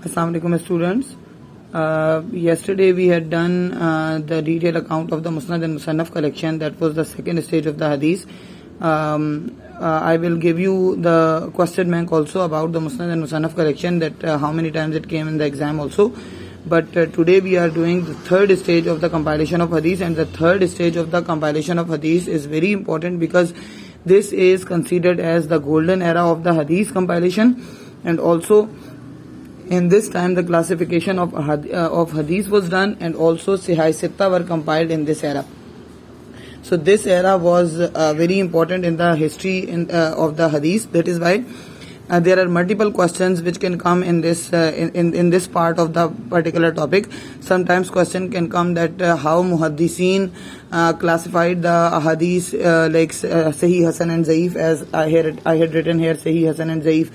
Assalamu alaikum students. Yesterday we had done the detailed account of the Musnad and Musannaf collection. That was the second stage of the hadith. I will give you the question bank also about the Musnad and Musannaf collection, that how many times it came in the exam also. But today we are doing the third stage of the compilation of hadith, and the third stage of the compilation of hadith is very important because this is considered as the golden era of the hadith compilation. And also in this time the classification of hadith was done, and also Sahih Sitta were compiled in this era. So this era was very important in the history of the hadith. That is why there are multiple questions which can come in this in this part of the particular topic. Sometimes question can come that how muhaddiseen classified the hadith like Sahih, Hasan and Zaif, as I had written here Sahih, Hasan and Zaif.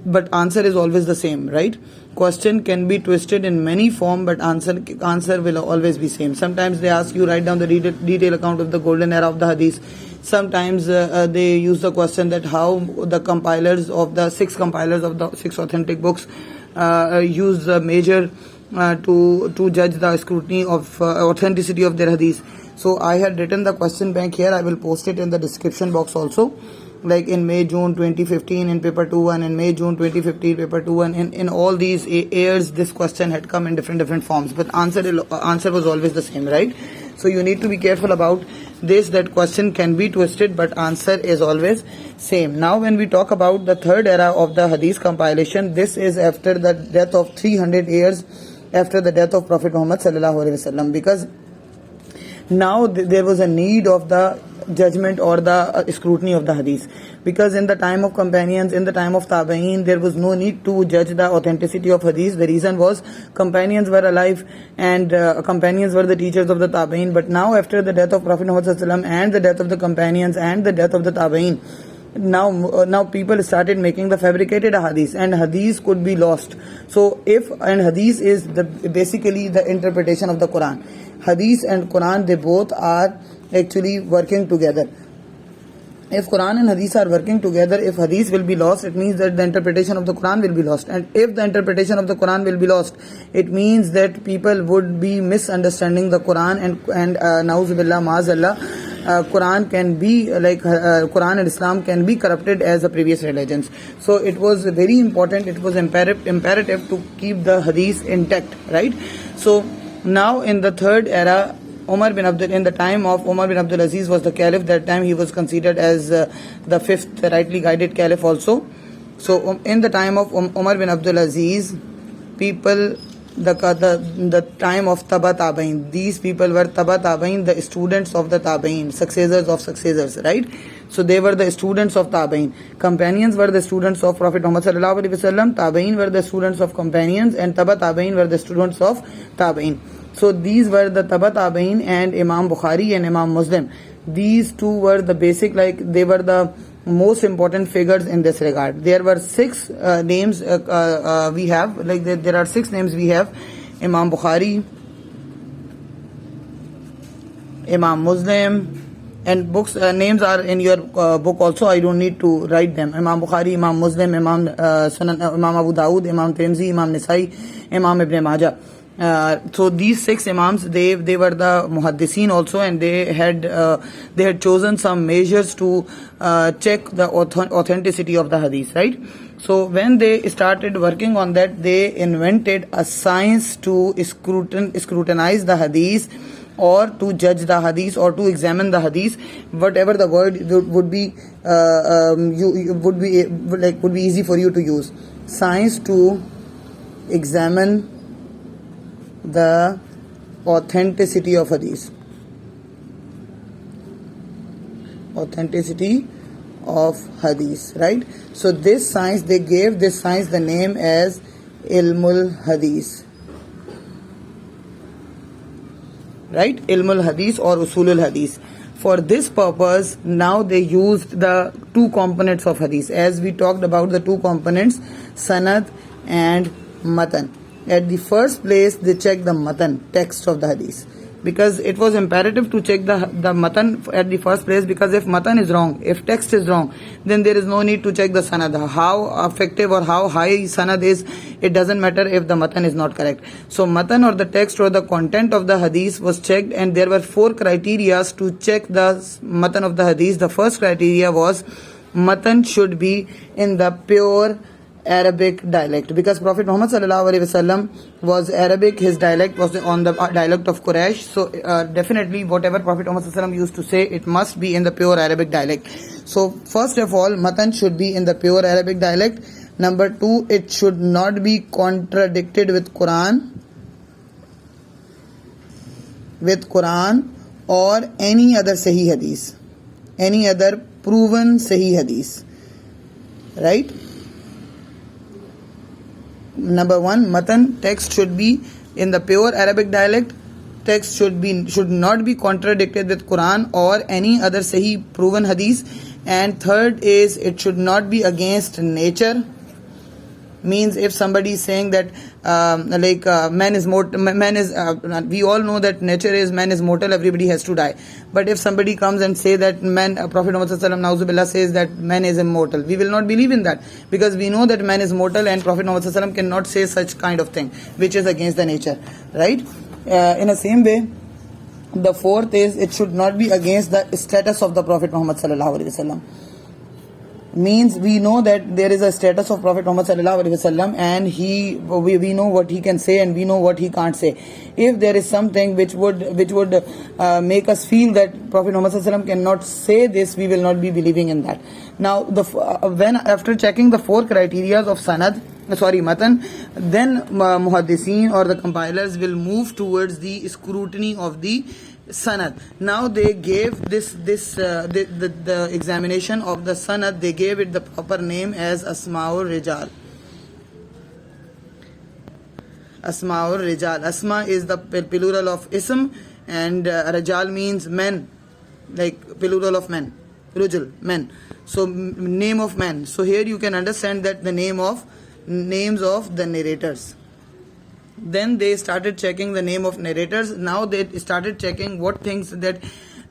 But answer is always the same, right? Question can be twisted in many form, but answer will always be same. Sometimes they ask you write down the detailed account of the golden era of the hadith. Sometimes they use the question that how the compilers of the six authentic books use the measure to judge the scrutiny of authenticity of their hadith. So I had written the question bank here. I will post it in the description box also. Like in May, June 2015 in paper 2-1, in May, June 2015 paper 2-1, in all these years this question had come in different forms, but answer was always the same, right? So you need to be careful about this, that question can be twisted but answer is always same. Now when we talk about the third era of the hadith compilation, this is after the death of 300 years after the death of Prophet Muhammad sallallahu alaihi wasallam, because now there was a need of the judgment or the scrutiny of the hadith, because in the time of companions, in the time of tabi'een, there was no need to judge the authenticity of hadith. The reason was companions were alive and companions were the teachers of the tabi'een. But now after the death of Prophet Muhammad sallallahu alaihi wasallam and the death of the companions and the death of the tabi'een, now people started making the fabricated hadith, and hadith could be lost. So hadith is basically the interpretation of the Quran. Hadith and Quran, they both are actually working together. If Quran and Hadith are working together, if Hadith will be lost, it means that the interpretation of the Quran will be lost. And if the interpretation of the Quran will be lost, it means that people would be misunderstanding the Quran, and na'uzubillah, ma'azallah, Quran can be like Quran and Islam can be corrupted as the previous religions. So it was very important, it was imperative to keep the Hadith intact, right? So now in the third era, in the time of Umar bin Abdul Aziz was the caliph. That time he was considered as the fifth rightly guided caliph also. So in the time of Umar bin Abdul Aziz, people, the time of Taba Tabain, these people were Taba Tabain, the students of the Tabain, successors of successors, right? So they were the students of Tabain. Companions were the students of Prophet Muhammad sallallahu alaihi wasallam. Tabain were the students of companions, and Taba Tabain were the students of Tabain. So these were the Taba Tabain, and Imam Bukhari and Imam Muslim. These two were the basic, like they were the most important figures in this regard. There were six names we have, like there are six names we have: Imam Bukhari, Imam Muslim, and books names are in your book also. I don't need to write them. Imam Bukhari, Imam Muslim, Imam Abu Dawud, Imam Tirmidhi, Imam Nisai, Imam Ibn Majah. So these six imams, they were the muhaddiseen also, and they had chosen some measures to check the authenticity of the hadith, right? So when they started working on that, they invented a science to scrutinize the hadith, or to judge the hadith, or to examine the hadith, whatever the word would be would be easy for you to use. Science to examine the authenticity of hadith. Authenticity of hadith, right? So this science, they gave this science the name as Ilmul Hadith, right? Ilmul Hadith or Usulul Hadith. For this purpose, now they used the two components of hadith, as we talked about the two components, sanad and matan. At the first place, they check the matan, text of the hadith. because it was imperative to check the matan at the first place, because if matan is wrong, if text is wrong, then there is no need to check the sanad. How effective or how high sanad is, it doesn't matter if the matan is not correct. So matan, or the text or the content of the hadith, was checked, and there were 4 criteria to check the matan of the hadith. The first criteria was matan should be in the pure Arabic dialect, because Prophet Muhammad sallallahu alaihi wasallam was Arabic. His dialect was on the dialect of Quraysh. So definitely whatever Prophet Muhammad sallallahu alaihi wasallam used to say, it must be in the pure Arabic dialect. So first of all, matan should be in the pure Arabic dialect. Number 2, it should not be contradicted with Quran or any other Sahih hadith, any other proven Sahih hadith, right? Number 1, matan, text should be in the pure Arabic dialect. Text should not be contradicted with Quran or any other Sahih proven hadith. And third is, it should not be against nature. Means if somebody is saying that man is mortal, we all know that nature is man is mortal, everybody has to die. But if somebody comes and say that Prophet Muhammad Na'uzubillah says that man is immortal, we will not believe in that, because we know that man is mortal, and Prophet Muhammad cannot say such kind of thing which is against the nature, right? In the same way, the fourth is, it should not be against the status of the Prophet Muhammad sallallahu alaihi wasallam. Means we know that there is a status of Prophet Muhammad sallallahu alaihi wasallam, and we know what he can say and we know what he can't say. If there is something which would make us feel that Prophet Muhammad sallallahu alaihi wasallam cannot say this, we will not be believing in that. Now, when after checking the 4 criteria of matan, then muhaddiseen or the compilers will move towards the scrutiny of the sanad. Now they gave the examination of the sanad, they gave it the proper name as Asma'ur Rijal. Asma'ur Rijal. Asma is the plural of ism, and Rijal means men, like plural of men, Rujul, men. So name of man. So here you can understand that the names of the narrators. Then they started checking the name of narrators. Now they started checking what things that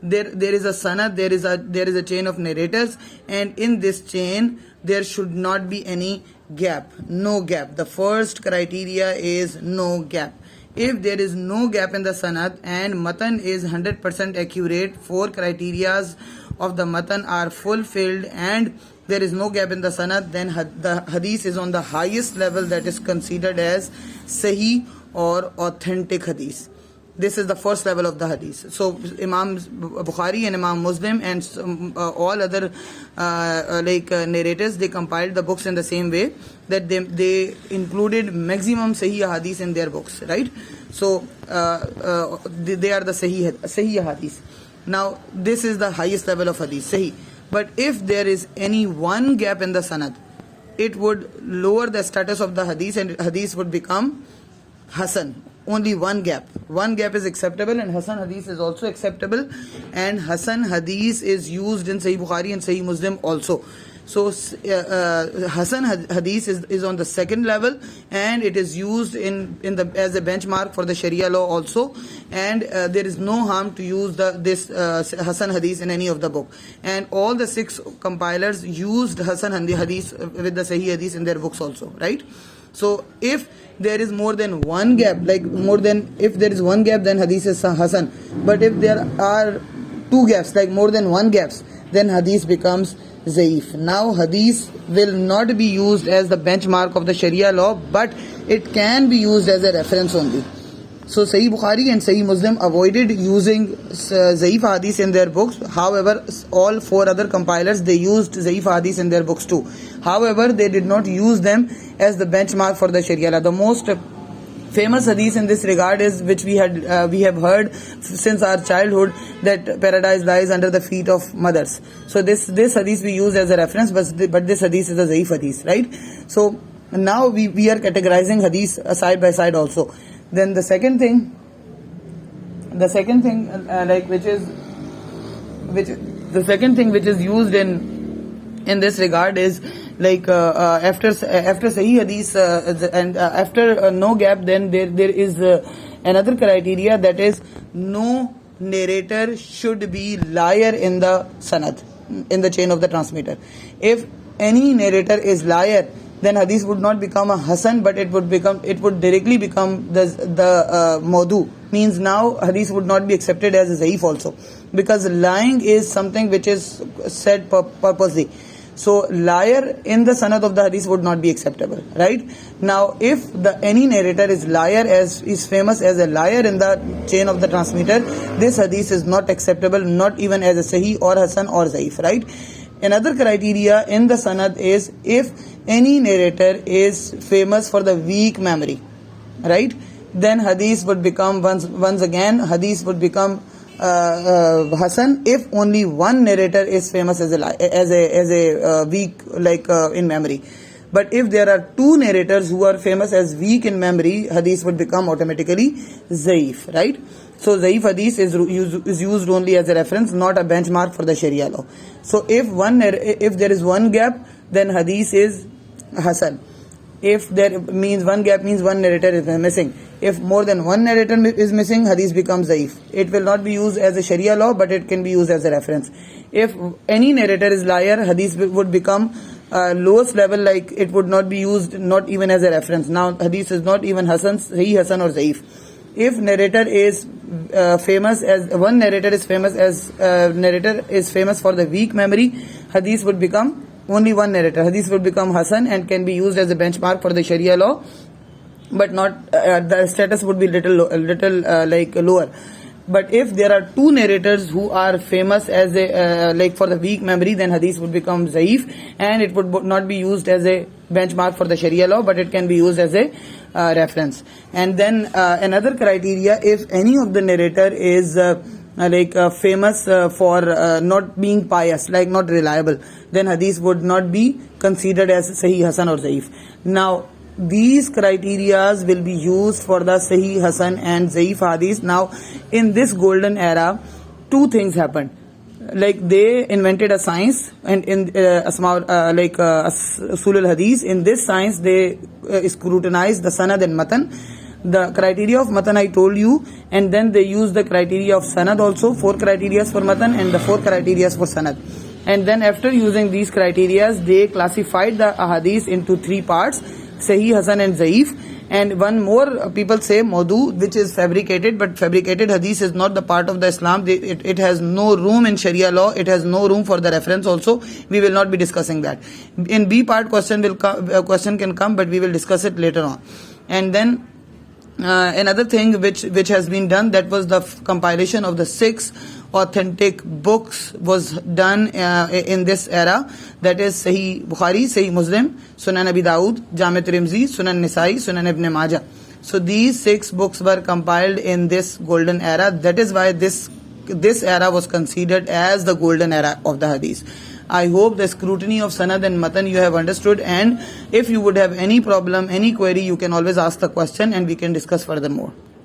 there is a sanad, there is a chain of narrators, and in this chain there should not be any gap, no gap. The first criteria is no gap. If there is no gap in the sanad and matan is 100% accurate, 4 criterias of the matan are fulfilled, and there is no gap in the sanad, then the hadith is on the highest level, that is considered as Sahih or authentic hadith. This is the first level of the hadith. So Imam Bukhari and Imam Muslim and all other narrators, they compiled the books in the same way, that they included maximum Sahih hadith in their books, right? So they are the Sahih hadith. Now this is the highest level of hadith, Sahih. But if there is any one gap in the sanad, it would lower the status of the hadith, and hadith would become Hasan. Only one gap. One gap is acceptable, and Hasan hadith is also acceptable. And Hasan hadith is used in Sahih Bukhari and Sahih Muslim also. So Hasan hadith is on the second level, and it is used as a benchmark for the Sharia law also. And there is no harm to use this Hasan hadith in any of the book. And all the 6 compilers used Hasan hadith with the Sahih hadith in their books also, right? So if there is more than one gap, if there is one gap, then hadith is Hasan. But if there are 2 gaps, like more than 1 gaps, then hadith becomes Zaif. Now hadith will not be used as the benchmark of the Sharia law, but it can be used as a reference only. So Sahih Bukhari and Sahih Muslim avoided using Zaif hadith in their books. However, all 4 other compilers, they used Zaif hadith in their books too. However, they did not use them as the benchmark for the Sharia law. The most famous hadith in this regard is, which we have heard since our childhood, that paradise lies under the feet of mothers. So this hadith we use as a reference, but this hadith is a Zaif hadith, right? So now we are categorizing hadith side by side also. Then the second thing which is used in this regard is like after Sahih Hadith and after no gap, then there is another criteria, that is no narrator should be liar in the sanad, in the chain of the transmitter. If any narrator is liar, then hadith would not become a hasan, but it would directly become the maudu, means now hadith would not be accepted as a zaif also, because lying is something which is said purposely. So liar in the sanad of the hadith would not be acceptable, right? Now if any narrator is famous as a liar in the chain of the transmitter, this hadith is not acceptable, not even as a sahih or hasan or zaif, right? Another criteria in the sanad is if any narrator is famous for the weak memory, right? Then hadith would become once again hadith would become hasan if only one narrator is famous as a weak, like in memory. But if there are two narrators who are famous as weak in memory, hadith would become automatically zaif, right? So zaif hadith is used only as a reference, not a benchmark for the Sharia law. So if there is one gap, then hadith is hasan. If there means one gap means one narrator is missing. If more than one narrator is missing, hadith becomes zaif. It will not be used as a Sharia law, but it can be used as a reference. If any narrator is liar, hadith would become lowest level, like it would not be used, not even as a reference. Now hadith is not even hasan, sahih, hasan or zaif. If narrator is famous as one narrator is famous for the weak memory, hadith would become only one narrator. Hadith would become hasan and can be used as a benchmark for the Sharia law, but not the status would be little lower. But if there are two narrators who are famous as a for the weak memory, then hadith would become zaif, and it would not be used as a benchmark for the Sharia law, but it can be used as a reference. And then another criteria, if any of the narrator is famous for not being pious, like not reliable, then hadith would not be considered as sahih, hasan or zaif. Now these criterias will be used for the sahih, hasan and zaif hadith. Now in this golden era, two things happened. Like they invented a science, and in usul al-hadith, in this science they scrutinized the sanad and matan. The criteria of matan I told you, and then they use the criteria of sanad also, 4 criteria for matan and the 4 criteria for sanad. And then after using these criteria, they classified the ahadith into 3 parts: sahih, hasan and zaif. And one more, people say maudu, which is fabricated, but fabricated hadith is not the part of the Islam. It has no room in Sharia law. It has no room for the reference also. We will not be discussing that. In B part, question can come, but we will discuss it later on. And then another thing which has been done, that was the compilation of the 6 authentic books was done in this era, that is Sahih Bukhari, Sahih Muslim, Sunan Abi Dawud, Jami' Tirmidhi, Sunan Nisa'i, Sunan Ibn Majah. So these 6 books were compiled in this golden era. That is why this era was considered as the golden era of the hadith. I hope the scrutiny of sanad and matan you have understood, and if you would have any problem, any query, you can always ask the question and we can discuss furthermore.